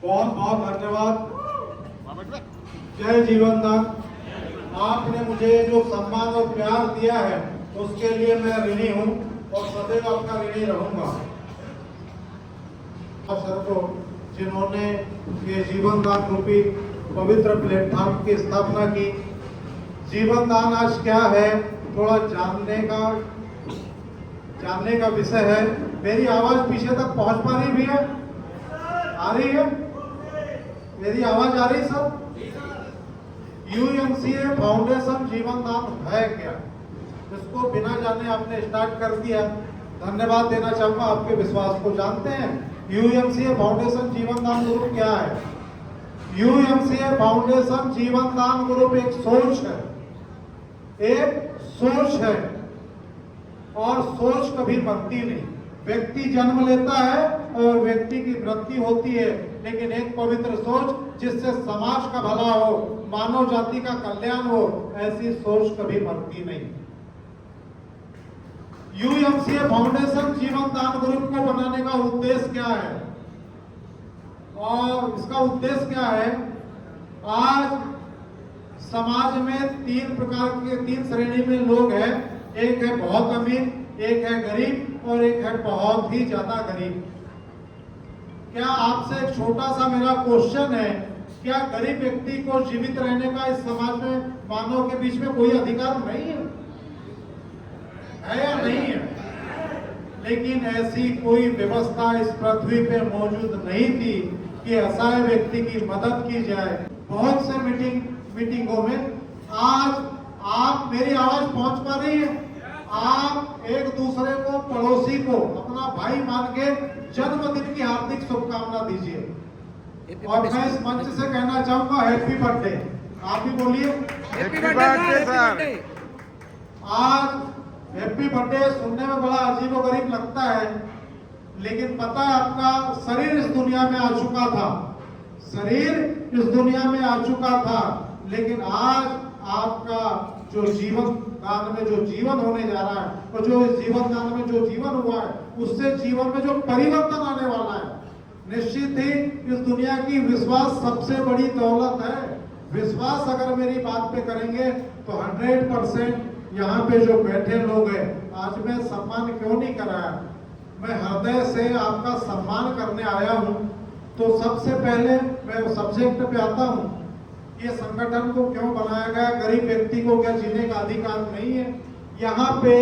बहुत बहुत धन्यवाद। जय जीवन दान। आपने मुझे जो सम्मान और प्यार दिया है उसके लिए मैं ऋणी हूँ और सदैव आपका ऋणी रहूंगा। सर को जिन्होंने ये जीवन दान रूपी पवित्र प्लेटफॉर्म की स्थापना की। जीवन दान आज क्या है थोड़ा जानने का विषय है। मेरी आवाज पीछे तक पहुंच पा रही भी है? आ रही है? मेरी आवाज आ रही सब? यूएमसीए फाउंडेशन जीवन दान है क्या, इसको बिना जाने आपने स्टार्ट कर दिया। धन्यवाद देना चाहूंगा, आपके विश्वास को जानते हैं। यूएमसीए फाउंडेशन जीवन दान ग्रुप क्या है? यूएमसीए फाउंडेशन जीवन दान ग्रुप एक सोच है, एक सोच है और सोच कभी मरती नहीं। व्यक्ति जन्म लेता है और व्यक्ति की मृत्यु होती है, लेकिन एक पवित्र सोच जिससे समाज का भला हो, मानव जाति का कल्याण हो, ऐसी सोच कभी मरती नहीं। यूएमसीए फाउंडेशन जीवन दान ग्रुप को बनाने का उद्देश्य क्या है और इसका उद्देश्य क्या है? आज समाज में तीन श्रेणी में लोग हैं। एक है बहुत अमीर, एक है गरीब और एक है बहुत ही ज्यादा गरीब। क्या आपसे एक छोटा सा मेरा क्वेश्चन है, क्या गरीब व्यक्ति को जीवित रहने का इस समाज में मानव के बीच में कोई अधिकार नहीं है या नहीं है? लेकिन ऐसी कोई व्यवस्था इस पृथ्वी पे मौजूद नहीं थी कि असहाय व्यक्ति की मदद की जाए। बहुत से मीटिंगों में आज आप, मेरी आवाज पहुंच पा रही है? आप एक दूसरे को, पड़ोसी को अपना भाई मान के जन्मदिन की हार्दिक शुभकामना दीजिए। और मैं इस मंच से कहना चाहूंगा हैप्पी बर्थडे। आप भी बोलिए हैप्पी बर्थडे सर। आज हैप्पी बर्थडे सुनने में बड़ा अजीबोगरीब लगता है, लेकिन पता है आपका शरीर इस दुनिया में आ चुका था, शरीर इस दुनिया में आ चुका था, लेकिन आज आपका जो जीवन दान में जो जीवन होने जा रहा है और जो इस जीवन दान में जो जीवन हुआ है उससे जीवन में जो परिवर्तन आने वाला है, निश्चित ही इस दुनिया की विश्वास सबसे बड़ी दौलत है। विश्वास अगर मेरी बात पे करेंगे तो 100% यहाँ पे जो बैठे लोग हैं, आज मैं सम्मान क्यों नहीं कराया, मैं हृदय से आपका सम्मान करने आया हूँ। तो सबसे पहले मैं सब्जेक्ट पे आता हूँ, ये संगठन को क्यों बनाया गया? गरीब व्यक्ति को क्या जीने का अधिकार नहीं है? यहाँ पे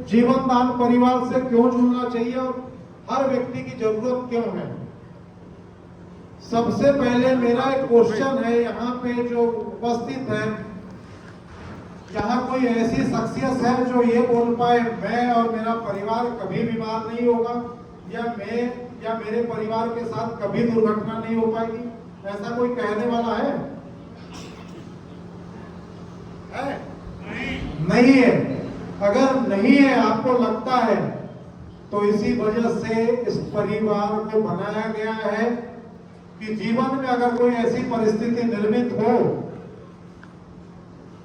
जीवन दान परिवार से क्यों जुड़ना चाहिए और हर व्यक्ति की जरूरत क्यों है? सबसे पहले मेरा एक क्वेश्चन है, यहाँ पे जो उपस्थित है, यहाँ कोई ऐसी शख्सियत है जो ये बोल पाए मैं और मेरा परिवार कभी बीमार नहीं होगा या मैं या मेरे परिवार के साथ कभी दुर्घटना नहीं हो पाएगी? ऐसा कोई कहने वाला है? नहीं है। अगर नहीं है, आपको लगता है, तो इसी वजह से इस परिवार को बनाया गया है कि जीवन में अगर कोई ऐसी परिस्थिति निर्मित हो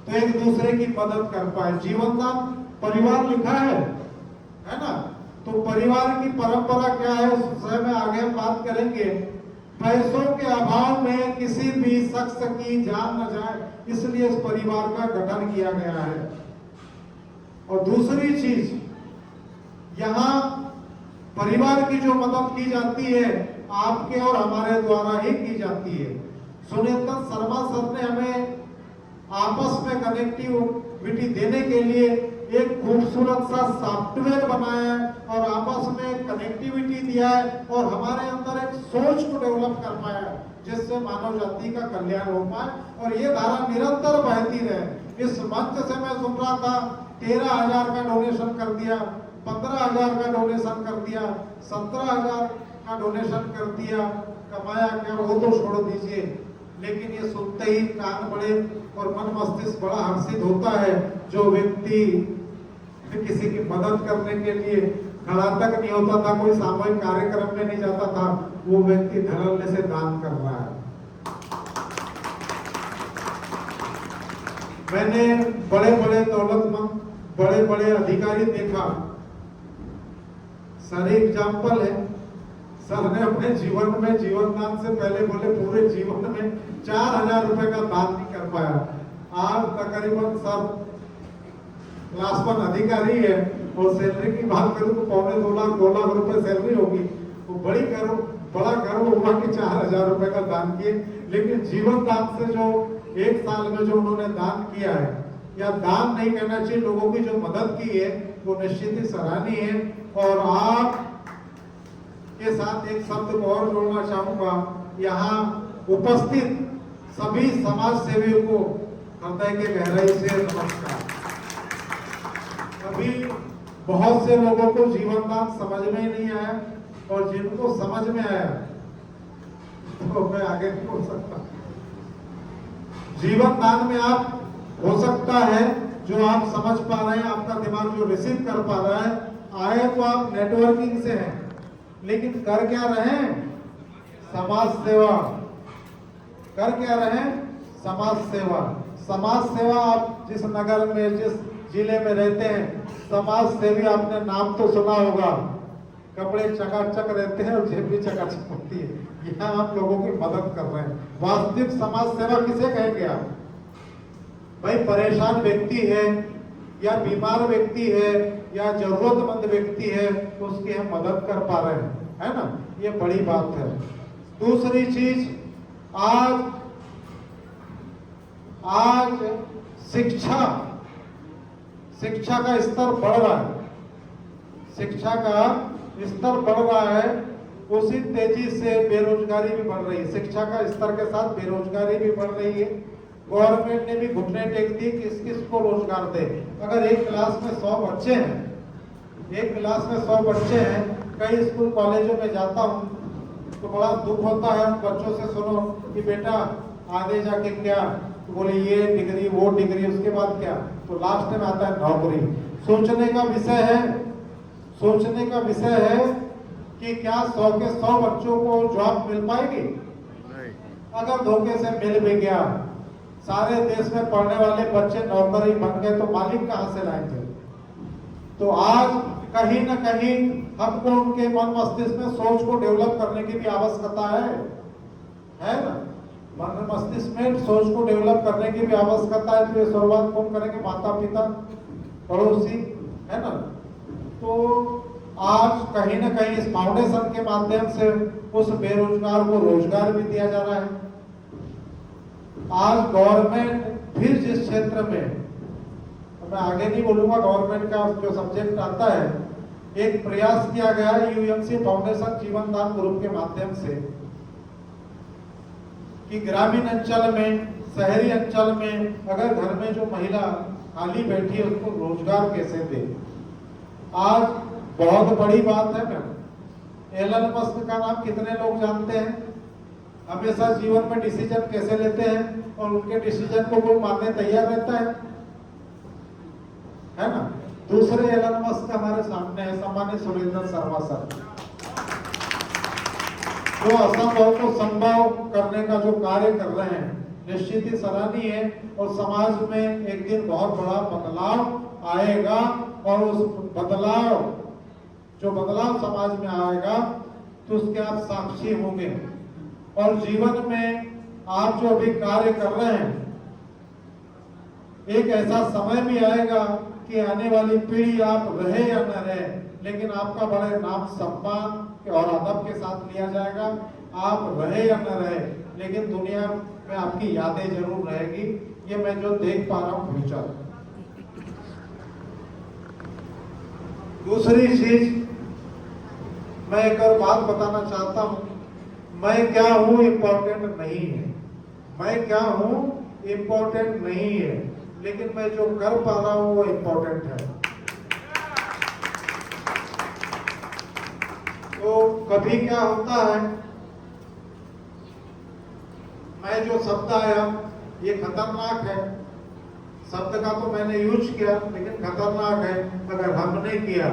तो एक दूसरे की मदद कर पाए। जीवन दान परिवार लिखा है ना? तो परिवार की परंपरा क्या है उस विषय में आगे हम बात करेंगे। पैसों के अभाव में किसी भी शख्स की जान न जाए, इसलिए इस परिवार का गठन किया गया है। और दूसरी चीज, यहाँ परिवार की जो मदद की जाती है आपके और हमारे द्वारा ही की जाती है। सुनीता शर्मा सर ने हमें आपस में कनेक्टिविटी देने के लिए एक खूबसूरत सा सॉफ्टवेयर बनाया है और आपस में कनेक्टिविटी दिया है और हमारे अंदर एक सोच को डेवलप कर पाया है जिससे मानव जाति का कल्याण हो पाए और ये धारा निरंतर बहती रहे। इस मंच से मैं सुन रहा था 13,000 का डोनेशन कर दिया, 15,000 का डोनेशन कर दिया, 17,000 का डोनेशन कर दिया, कमाया क्या वो तो छोड़ दीजिए। लेकिन ये सुनते ही कान बड़े और मन मस्तिष्क बड़ा हर्षित होता है। जो व्यक्ति किसी की मदद करने के लिए खड़ा तक नहीं होता था, कोई सामूहिक कार्यक्रम में नहीं जाता था, वो व्यक्ति धड़ल्ले से दान कर रहा है। मैंने बड़े बड़े दौलतमंद, बड़े बड़े अधिकारी देखा। सर एग्जाम्पल है, सर ने अपने जीवन में जीवन दान से पहले बोले पूरे जीवन में 4,000 रुपए का दान नहीं कर पाया। आज तकरीबन सर क्लास 1 अधिकारी है और सैलरी की बात करूं तो 2.25 लाख रुपए सैलरी होगी। वो बड़ा गर्व हुआ कि 4,000 रुपए का दान किए। लेकिन जीवन दान से जो 1 साल में जो उन्होंने दान किया है, या दान नहीं कहना चाहिए, लोगों की जो मदद की है वो निश्चित ही सराहनीय है। और आप के साथ एक शब्द को और जोड़ना चाहूंगा, यहाँ उपस्थित सभी समाज सेवियों को हृदय के गहराई से नमस्कार। अभी बहुत से लोगों को जीवन दान समझ में ही नहीं आया, और जिनको समझ में आया तो मैं आगे नहीं बोल सकता। जीवन दान में आप हो सकता है जो आप समझ पा रहे हैं, आपका दिमाग जो रिसीव कर पा रहा है, आए तो आप नेटवर्किंग से हैं, लेकिन कर क्या रहे हैं? समाज सेवा। कर क्या रहे हैं? समाज सेवा। समाज सेवा, आप जिस नगर में, जिस जिले में रहते हैं, समाज सेवी आपने नाम तो सुना होगा। कपड़े चकाचक रहते हैं और जेब भी चकाचक होती है। यहाँ आप लोगों की मदद कर रहे हैं। वास्तविक समाज सेवा किसे कहेंगे आप? भाई परेशान व्यक्ति है, या बीमार व्यक्ति है, या जरूरतमंद व्यक्ति है, तो उसकी हम मदद कर पा रहे हैं, है ना? ये बड़ी बात है। दूसरी चीज, आज शिक्षा का स्तर बढ़ रहा है। शिक्षा का स्तर बढ़ रहा है, उसी तेजी से बेरोजगारी भी बढ़ रही है। शिक्षा का स्तर के साथ बेरोजगारी भी बढ़ रही है। गवर्नमेंट ने भी घुटने टेक दिए किस किस को रोजगार दे। अगर एक क्लास में 100 बच्चे हैं, कई स्कूल कॉलेजों में जाता हूँ तो बड़ा दुख होता है उन बच्चों से, सुनो कि बेटा आगे जाके क्या, तो बोले ये डिग्री वो डिग्री, उसके बाद क्या, तो लास्ट में आता है नौकरी। सोचने का विषय है कि क्या 100 के 100 बच्चों को जॉब मिल पाएगी? अगर धोखे से मिल भी गया, सारे देश में पढ़ने वाले बच्चे नौकरी बन गए, तो मालिक कहां से लाएंगे? तो आज कहीं न कहीं हमको उनके मन मस्तिष्क में सोच को डेवलप करने की भी आवश्यकता है ना? मन मस्तिष्क में सोच को डेवलप करने की भी आवश्यकता है। तो ये शुरुआत कौन करेंगे? माता पिता, पड़ोसी, है ना? तो आज कहीं न कहीं इस फाउंडेशन के माध्यम से उस बेरोजगार को रोजगार भी दिया जा रहा है। आज गवर्नमेंट फिर जिस क्षेत्र में, मैं आगे नहीं बोलूंगा, गवर्नमेंट का जो सब्जेक्ट आता है, एक प्रयास किया गया है यूएमसी फाउंडेशन जीवन दान ग्रुप के माध्यम से कि ग्रामीण अंचल में, शहरी अंचल में अगर घर में जो महिला खाली बैठी है उसको रोजगार कैसे दे। आज बहुत बड़ी बात है मैम, एलन मस्क का नाम कितने लोग जानते हैं? हमेशा जीवन में डिसीजन कैसे लेते हैं और उनके डिसीजन को कोई मानने तैयार रहता है ना? दूसरे एलन मस्क हमारे सामने है, सम्मानित सुरेंद्र शर्मा सर, जो असंभव को संभव करने का जो कार्य कर रहे हैं, निश्चित ही सराहनीय है। और समाज में एक दिन बहुत बड़ा बदलाव आएगा, और उस बदलाव समाज में आएगा तो उसके आप साक्षी होंगे। और जीवन में आप जो अभी कार्य कर रहे हैं, एक ऐसा समय भी आएगा कि आने वाली पीढ़ी आप रहे या न रहे, लेकिन आपका बड़े नाम सम्मान और अदब के साथ लिया जाएगा। आप रहे या न रहे, लेकिन दुनिया में आपकी यादें जरूर रहेगी। ये मैं जो देख पा रहा हूँ फ्यूचर। दूसरी चीज, मैं एक और बात बताना चाहता हूँ, मैं क्या हूँ इम्पोर्टेंट नहीं है। मैं क्या हूँ इम्पोर्टेंट नहीं है, लेकिन मैं जो कर पा रहा हूँ वो इम्पोर्टेंट है। तो कभी क्या होता है, मैं जो शब्द आया ये खतरनाक है, शब्द का तो मैंने यूज किया, लेकिन खतरनाक है। अगर हमने किया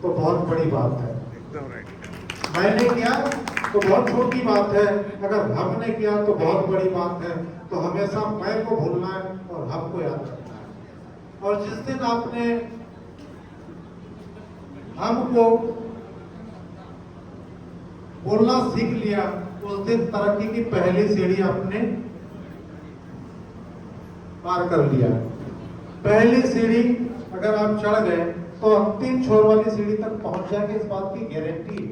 तो बहुत बड़ी बात है, मैंने किया तो बहुत छोटी बात है, अगर हमने किया तो बहुत बड़ी बात है। तो हमेशा मैं को भूलना है और हमको याद रखना है। और जिस दिन आपने हमको बोलना सीख लिया, उस दिन तरक्की की पहली सीढ़ी आपने पार कर लिया। पहली सीढ़ी अगर आप चढ़ गए तो अंतिम छोर वाली सीढ़ी तक पहुंच जाएंगे, इस बात की गारंटी है।